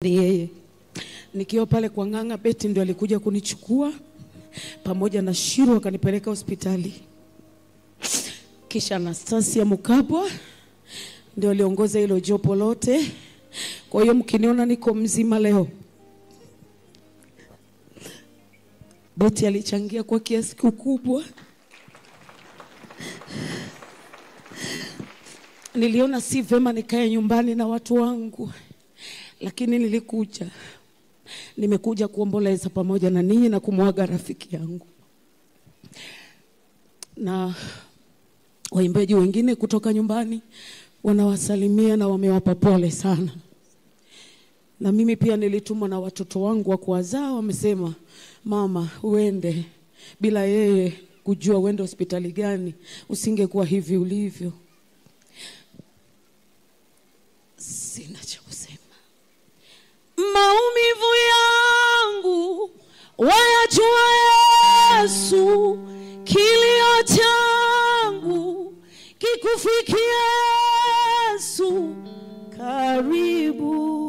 Yeye nikiwa pale kwa Ng'ang'a, Beti ndio alikuja kunichukua pamoja na Shiro akanipeleka hospitali. Kisha Anastasia Mukabwa ndio aliongoza hilo jopo lote. Kwa hiyo mkiniona niko mzima leo, Beti alichangia kwa kiasi kikubwa. Niliona si vema nikae nyumbani na watu wangu, lakini nilikuja. Nimekuja kuomboleza pamoja na ninyi na kumwaga rafiki yangu. Na waimbaji wengine kutoka nyumbani wanawasalimia na wamewapa pole sana. Na mimi pia nilitumwa na watoto wangu wa kuwazaa, wamesema mama uende, bila yeye kujua uende hospitali gani usingekuwa hivi ulivyo. Sina cha kusema. Maumivu yangu wayajua Yesu, kilio changu kikufikia Yesu, karibu.